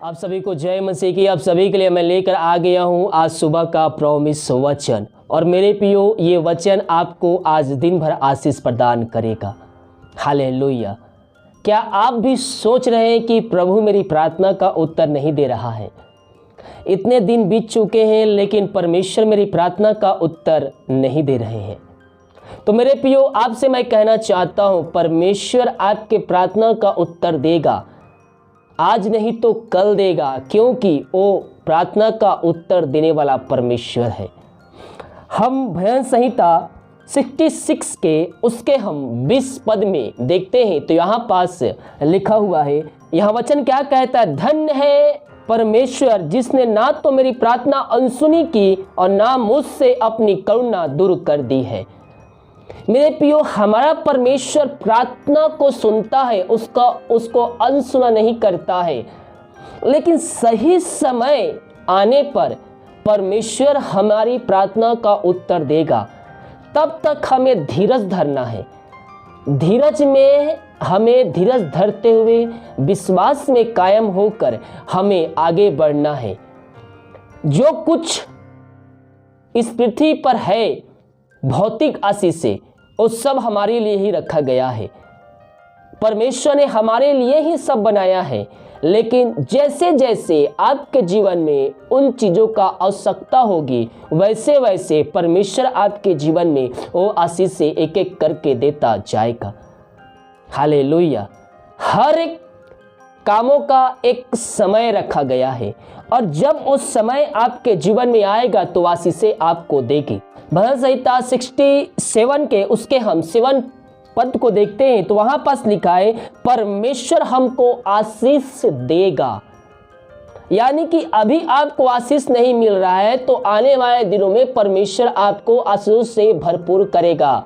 आप सभी को जय मसीह की। आप सभी के लिए मैं लेकर आ गया हूं आज सुबह का प्रॉमिस वचन। और मेरे प्रियो, ये वचन आपको आज दिन भर आशीष प्रदान करेगा। हालेलुया। क्या आप भी सोच रहे हैं कि प्रभु मेरी प्रार्थना का उत्तर नहीं दे रहा है? इतने दिन बीत चुके हैं लेकिन परमेश्वर मेरी प्रार्थना का उत्तर नहीं दे रहे हैं। तो मेरे प्रियो, आपसे मैं कहना चाहता हूं, परमेश्वर आपके प्रार्थना का उत्तर देगा। आज नहीं तो कल देगा, क्योंकि वो प्रार्थना का उत्तर देने वाला परमेश्वर है। हम भजन संहिता 66 के उसके हम 20 पद में देखते हैं तो यहाँ पास लिखा हुआ है, यहाँ वचन क्या कहता है? धन्य है परमेश्वर जिसने ना तो मेरी प्रार्थना अनसुनी की और ना मुझसे अपनी करुणा दूर कर दी है। मेरे प्रियो, हमारा परमेश्वर प्रार्थना को सुनता है, उसको अनसुना नहीं करता है। लेकिन सही समय आने पर परमेश्वर हमारी प्रार्थना का उत्तर देगा। तब तक हमें धीरज धरना है। धीरज में हमें धीरज धरते हुए विश्वास में कायम होकर हमें आगे बढ़ना है। जो कुछ इस पृथ्वी पर है भौतिक आशीष से, वो सब हमारे लिए ही रखा गया है। परमेश्वर ने हमारे लिए ही सब बनाया है। लेकिन जैसे जैसे आपके जीवन में उन चीज़ों का आवश्यकता होगी, वैसे वैसे परमेश्वर आपके जीवन में वो आशीष से एक एक करके देता जाएगा। हालेलुया। हर एक कामों का एक समय रखा गया है, और जब उस समय आपके जीवन में आएगा तो आशीषें आपको देगी। भजन संहिता 67 के उसके हम 7 पद को देखते हैं तो वहां पास लिखा है, परमेश्वर हमको आशीष देगा। यानी कि अभी आपको आशीष नहीं मिल रहा है तो आने वाले दिनों में परमेश्वर आपको आशीष से भरपूर करेगा।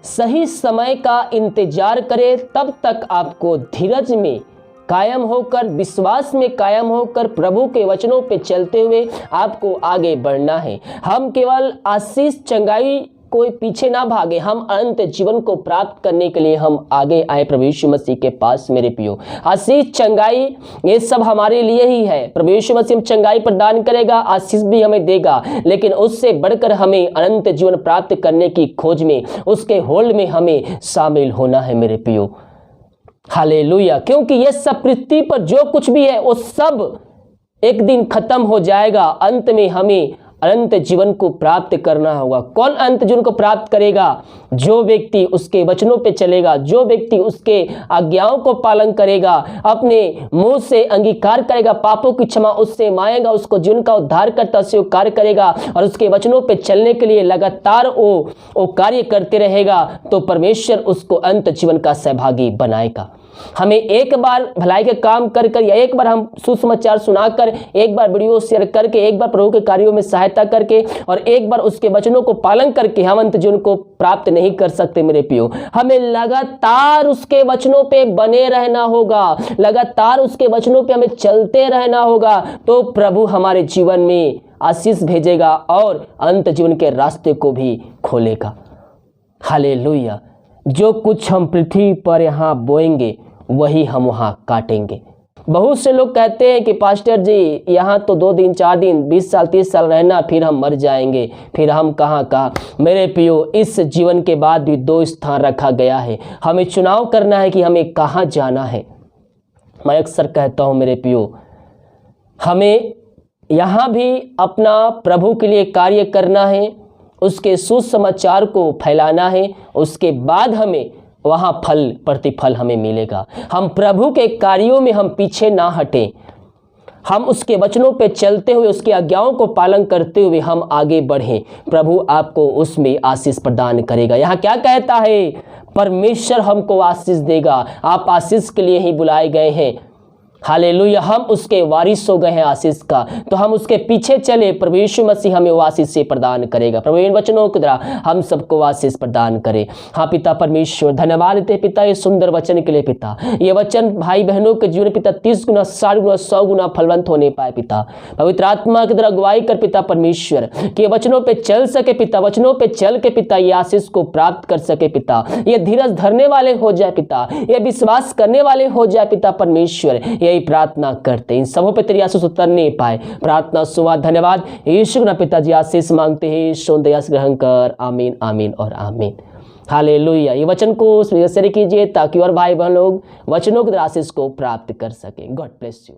सही समय का इंतजार करें। तब तक आपको धीरज में कायम होकर, विश्वास में कायम होकर, प्रभु के वचनों पे चलते हुए आपको आगे बढ़ना है। हम केवल आशीष चंगाई कोई पीछे ना भागे, हम अनंत जीवन को प्राप्त करने के लिए हम आगे आए प्रभु यीशु मसीह के पास। मेरे प्रियो, आशीष चंगाई ये सब हमारे लिए ही है। प्रभु यीशु मसीह चंगाई प्रदान करेगा, आशीष भी हमें देगा, लेकिन उससे बढ़कर हमें अनंत जीवन प्राप्त करने की खोज में, उसके होल्ड में हमें शामिल होना है मेरे प्रियो। हालेलुया। क्योंकि ये सब पृथ्वी पर जो कुछ भी है वो सब एक दिन खत्म हो जाएगा। अंत में हमें अनंत जीवन को प्राप्त करना होगा। कौन अनंत जीवन को प्राप्त करेगा? जो व्यक्ति उसके वचनों पे चलेगा, जो व्यक्ति उसके आज्ञाओं को पालन करेगा, अपने मुंह से अंगीकार करेगा, पापों की क्षमा उससे मांगेगा, उसको जीवन का उद्धार करता स्वीकार करेगा और उसके वचनों पे चलने के लिए लगातार वो कार्य करते रहेगा, तो परमेश्वर उसको अनंत जीवन का सहभागी बनाएगा। हमें एक बार भलाई के काम कर कर, या एक बार हम सुसमाचार सुनाकर, एक बार वीडियो शेयर करके, एक बार प्रभु के कार्यों में सहायता करके और एक बार उसके वचनों को पालन करके हम अनंत जीवन को प्राप्त नहीं कर सकते मेरे प्रियो। हमें लगातार उसके वचनों पे बने रहना होगा, लगातार उसके वचनों पे हमें चलते रहना होगा, तो प्रभु हमारे जीवन में आशीष भेजेगा और अनंत जीवन के रास्ते को भी खोलेगा। हालेलुया। जो कुछ हम पृथ्वी पर यहाँ बोएंगे वही हम वहाँ काटेंगे। बहुत से लोग कहते हैं कि पास्टर जी, यहाँ तो 2 दिन 4 दिन 20 साल 30 साल रहना, फिर हम मर जाएंगे, फिर हम कहाँ। मेरे प्रियो, इस जीवन के बाद भी 2 स्थान रखा गया है। हमें चुनाव करना है कि हमें कहाँ जाना है। मैं अक्सर कहता हूँ मेरे प्रियो, हमें यहाँ भी अपना प्रभु के लिए कार्य करना है, उसके सुसमाचार को फैलाना है, उसके बाद हमें वहाँ फल प्रतिफल हमें मिलेगा। हम प्रभु के कार्यों में हम पीछे ना हटें, हम उसके वचनों पे चलते हुए, उसकी आज्ञाओं को पालन करते हुए हम आगे बढ़ें। प्रभु आपको उसमें आशीष प्रदान करेगा। यहाँ क्या कहता है? परमेश्वर हमको आशीष देगा। आप आशीष के लिए ही बुलाए गए हैं। हालेलुया। हम उसके वारिस हो गए हैं आशीष का, तो हम उसके पीछे चले। प्रभु यीशु मसीह हमें वो आशीष से प्रदान करेगा। प्रभु इन वचनों के द्वारा हम सबको आशीष प्रदान करे। हाँ पिता परमेश्वर, धन्यवाद देते पिता ये सुंदर वचन के लिए पिता। ये वचन भाई बहनों के जीवन पिता 30 गुना 60 गुना 100 गुना फलवंत होने पाए पिता। पवित्र आत्मा के द्वारा अगुवाई कर पिता परमेश्वर, कि ये वचनों पे चल सके पिता, वचनों पे चल के पिता ये आशीष को प्राप्त कर सके पिता। ये धीरज धरने वाले हो जाए पिता, ये विश्वास करने वाले हो जाए पिता परमेश्वर। ये यही प्रार्थना करते हैं, इन सबों पे तेरी आशीष उतरने पाए। प्रार्थना सुना, धन्यवाद यीशु ना पिताजी, आशीष मांगते हैं, यीशु दया से ग्रहण कर। आमीन आमीन और आमीन। हालेलुया। ये वचन को शेयर कीजिए ताकि और भाई बहन लोग वचनों की आशीष को प्राप्त कर सकें। God bless you.